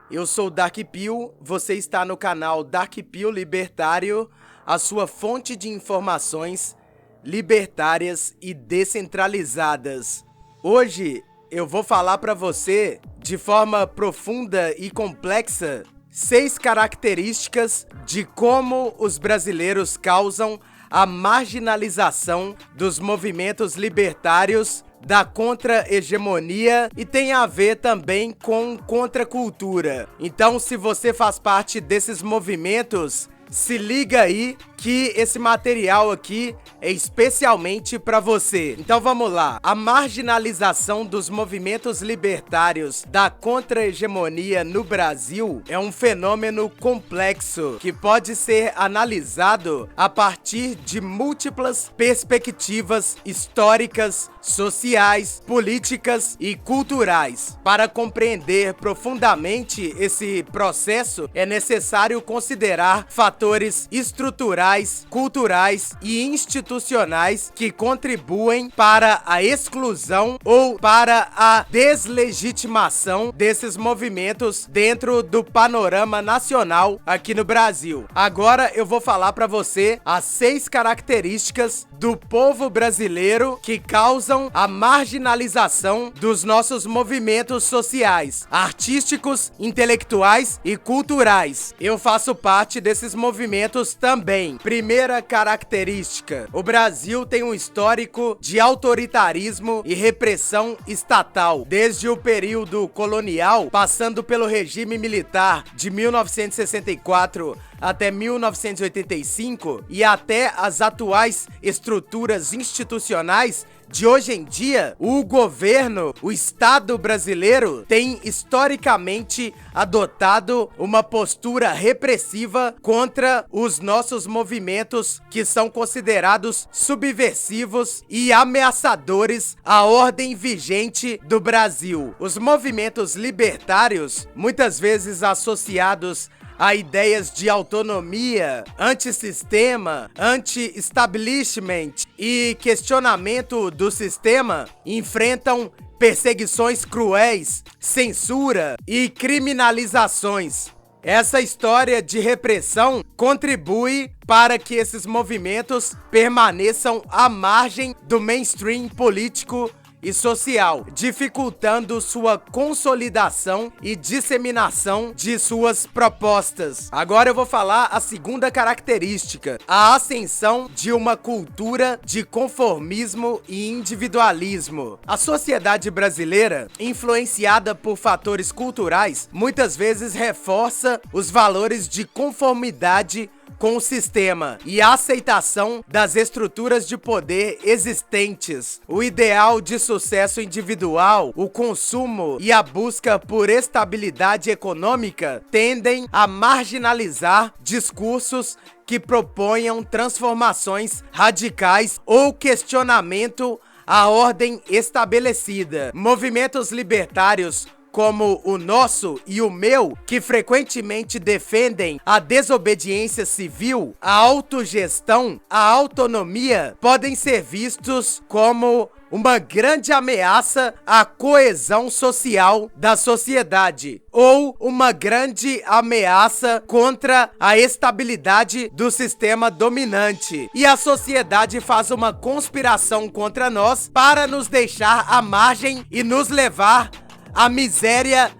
Eu sou Dark Pill, você está no canal Dark Pill Libertário, a sua fonte de informações libertárias e descentralizadas. Hoje eu vou falar para você, de forma profunda e complexa, 6 características de como os brasileiros causam a marginalização dos movimentos libertários, da contra-hegemonia e tem a ver também com contracultura. Então, se você faz parte desses movimentos, se liga aí que esse material aqui é especialmente para você. Então vamos lá. A marginalização dos movimentos libertários da contra-hegemonia no Brasil é um fenômeno complexo que pode ser analisado a partir de múltiplas perspectivas históricas, sociais, políticas e culturais. Para compreender profundamente esse processo, é necessário considerar fatores estruturais, culturais e institucionais que contribuem para a exclusão ou para a deslegitimação desses movimentos dentro do panorama nacional aqui no Brasil. Agora eu vou falar para você as 6 características do povo brasileiro que causam a marginalização dos nossos movimentos sociais, artísticos, intelectuais e culturais. Eu faço parte desses movimentos também. Primeira característica: o Brasil tem um histórico de autoritarismo e repressão estatal, desde o período colonial, passando pelo regime militar de 1964 até 1985 e até as atuais estruturas institucionais de hoje em dia. O governo, o Estado brasileiro, tem historicamente adotado uma postura repressiva contra os nossos movimentos que são considerados subversivos e ameaçadores à ordem vigente do Brasil. Os movimentos libertários, muitas vezes associados a ideias de autonomia, antissistema, anti-establishment e questionamento do sistema, enfrentam perseguições cruéis, censura e criminalizações. Essa história de repressão contribui para que esses movimentos permaneçam à margem do mainstream político e social, dificultando sua consolidação e disseminação de suas propostas. Agora eu vou falar a segunda característica: a ascensão de uma cultura de conformismo e individualismo. A sociedade brasileira, influenciada por fatores culturais, muitas vezes reforça os valores de conformidade com o sistema e a aceitação das estruturas de poder existentes. O ideal de sucesso individual, o consumo e a busca por estabilidade econômica tendem a marginalizar discursos que proponham transformações radicais ou questionamento à ordem estabelecida. Movimentos libertários como o nosso e o meu, que frequentemente defendem a desobediência civil, a autogestão, a autonomia, podem ser vistos como uma grande ameaça à coesão social da sociedade ou uma grande ameaça contra a estabilidade do sistema dominante. E a sociedade faz uma conspiração contra nós para nos deixar à margem e nos levar a miséria,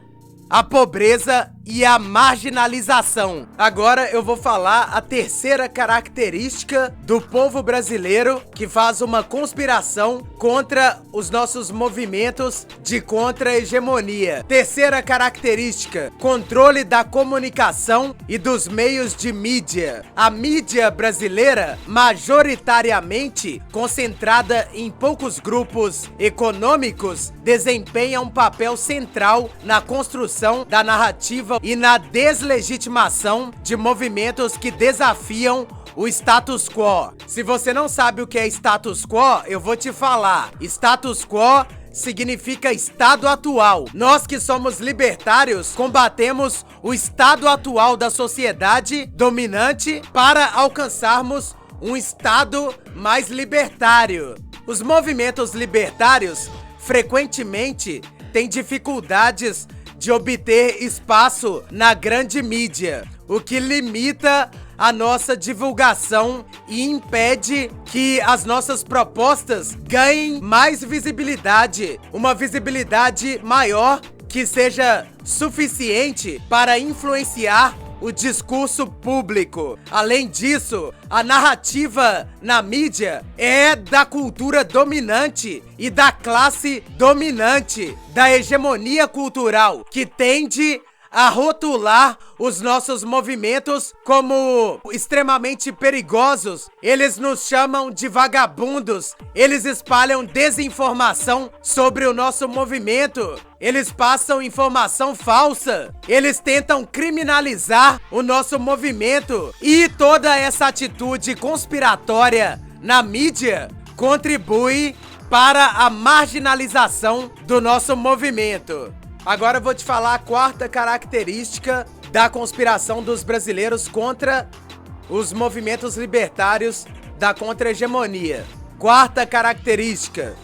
a pobreza e a marginalização. Agora eu vou falar a terceira característica do povo brasileiro que faz uma conspiração contra os nossos movimentos de contra-hegemonia. Terceira característica: controle da comunicação e dos meios de mídia. A mídia brasileira, majoritariamente concentrada em poucos grupos econômicos, desempenha um papel central na construção da narrativa e na deslegitimação de movimentos que desafiam o status quo. Se você não sabe o que é status quo, eu vou te falar. Status quo significa estado atual. Nós que somos libertários combatemos o estado atual da sociedade dominante para alcançarmos um estado mais libertário. Os movimentos libertários frequentemente têm dificuldades de obter espaço na grande mídia, o que limita a nossa divulgação e impede que as nossas propostas ganhem mais visibilidade, uma visibilidade maior que seja suficiente para influenciar o discurso público. Além disso, a narrativa na mídia é da cultura dominante e da classe dominante, da hegemonia cultural, que tende a rotular os nossos movimentos como extremamente perigosos. Eles nos chamam de vagabundos, eles espalham desinformação sobre o nosso movimento, eles passam informação falsa, eles tentam criminalizar o nosso movimento, e toda essa atitude conspiratória na mídia contribui para a marginalização do nosso movimento. Agora eu vou te falar a quarta característica da conspiração dos brasileiros contra os movimentos libertários da contra-hegemonia. Quarta característica: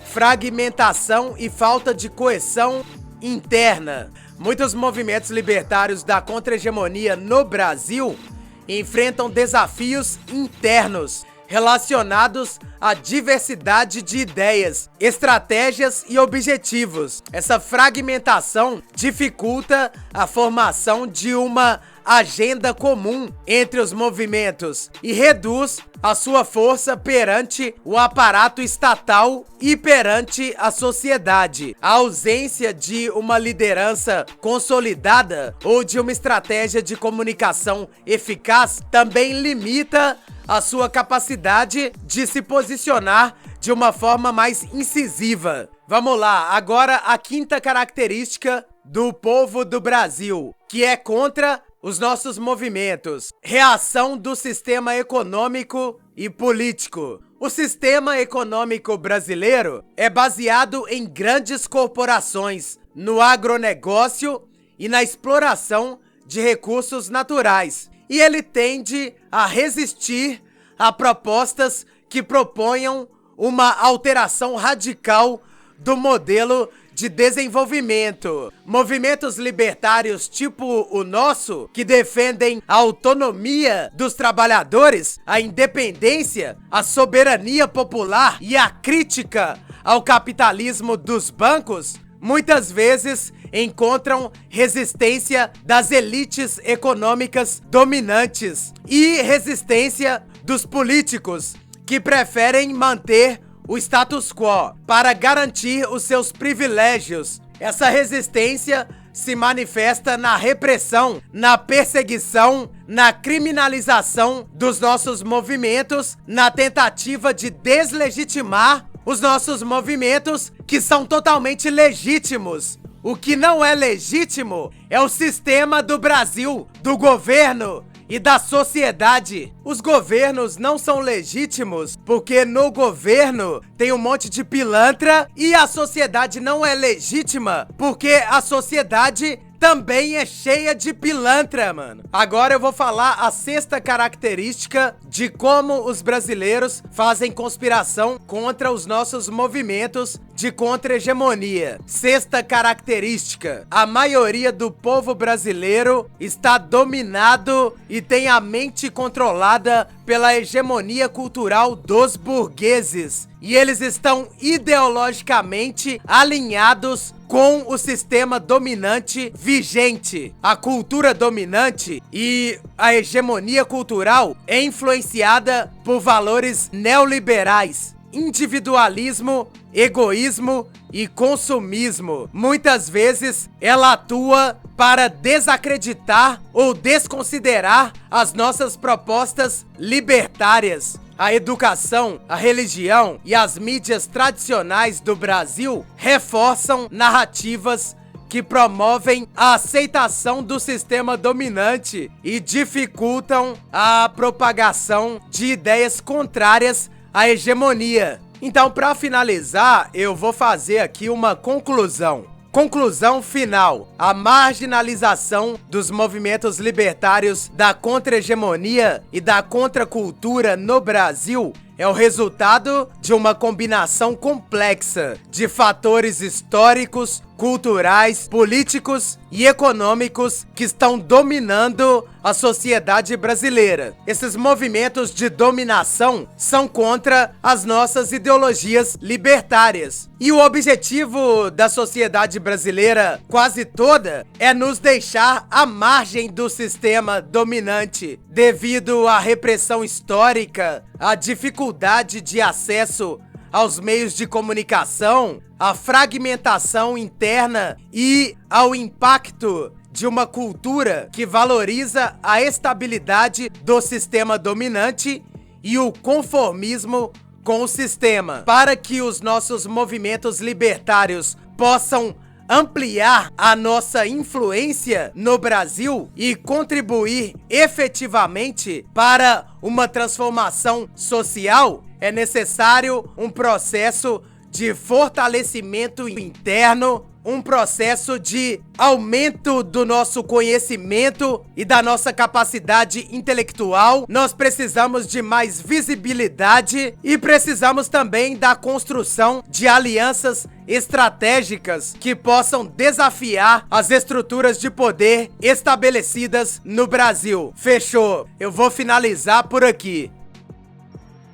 fragmentação e falta de coesão interna. Muitos movimentos libertários da contra-hegemonia no Brasil enfrentam desafios internos relacionados à diversidade de ideias, estratégias e objetivos. Essa fragmentação dificulta a formação de uma agenda comum entre os movimentos e reduz a sua força perante o aparato estatal e perante a sociedade. A ausência de uma liderança consolidada ou de uma estratégia de comunicação eficaz também limita a sua capacidade de se posicionar de uma forma mais incisiva. Vamos lá, agora a quinta característica do povo do Brasil, que é contra os nossos movimentos: reação do sistema econômico e político. O sistema econômico brasileiro é baseado em grandes corporações, no agronegócio e na exploração de recursos naturais, e ele tende a resistir a propostas que proponham uma alteração radical do modelo de desenvolvimento. Movimentos libertários tipo o nosso, que defendem a autonomia dos trabalhadores, a independência, a soberania popular e a crítica ao capitalismo dos bancos, muitas vezes encontram resistência das elites econômicas dominantes e resistência dos políticos, que preferem manter o status quo para garantir os seus privilégios. Essa resistência se manifesta na repressão, na perseguição, na criminalização dos nossos movimentos, na tentativa de deslegitimar os nossos movimentos, que são totalmente legítimos. O que não é legítimo é o sistema do Brasil, do governo e da sociedade. Os governos não são legítimos porque no governo tem um monte de pilantra, e a sociedade não é legítima porque a sociedade também é cheia de pilantra, mano. Agora eu vou falar a sexta característica de como os brasileiros fazem conspiração contra os nossos movimentos de contra-hegemonia. Sexta característica: a maioria do povo brasileiro está dominado e tem a mente controlada pela hegemonia cultural dos burgueses, e eles estão ideologicamente alinhados com o sistema dominante vigente. A cultura dominante e a hegemonia cultural é influenciada por valores neoliberais, individualismo, egoísmo e consumismo. Muitas vezes ela atua para desacreditar ou desconsiderar as nossas propostas libertárias. A educação, a religião e as mídias tradicionais do Brasil reforçam narrativas que promovem a aceitação do sistema dominante e dificultam a propagação de ideias contrárias à hegemonia. Então, para finalizar, eu vou fazer aqui uma conclusão. Conclusão final: a marginalização dos movimentos libertários da contra-hegemonia e da contracultura no Brasil é o resultado de uma combinação complexa de fatores históricos, culturais, políticos e econômicos que estão dominando a sociedade brasileira. Esses movimentos de dominação são contra as nossas ideologias libertárias. E o objetivo da sociedade brasileira, quase toda, é nos deixar à margem do sistema dominante, devido à repressão histórica, à dificuldade de acesso aos meios de comunicação, à fragmentação interna e ao impacto de uma cultura que valoriza a estabilidade do sistema dominante e o conformismo com o sistema. Para que os nossos movimentos libertários possam ampliar a nossa influência no Brasil e contribuir efetivamente para uma transformação social, é necessário um processo de fortalecimento interno, um processo de aumento do nosso conhecimento e da nossa capacidade intelectual. Nós precisamos de mais visibilidade e precisamos também da construção de alianças estratégicas que possam desafiar as estruturas de poder estabelecidas no Brasil. Fechou. Eu vou finalizar por aqui.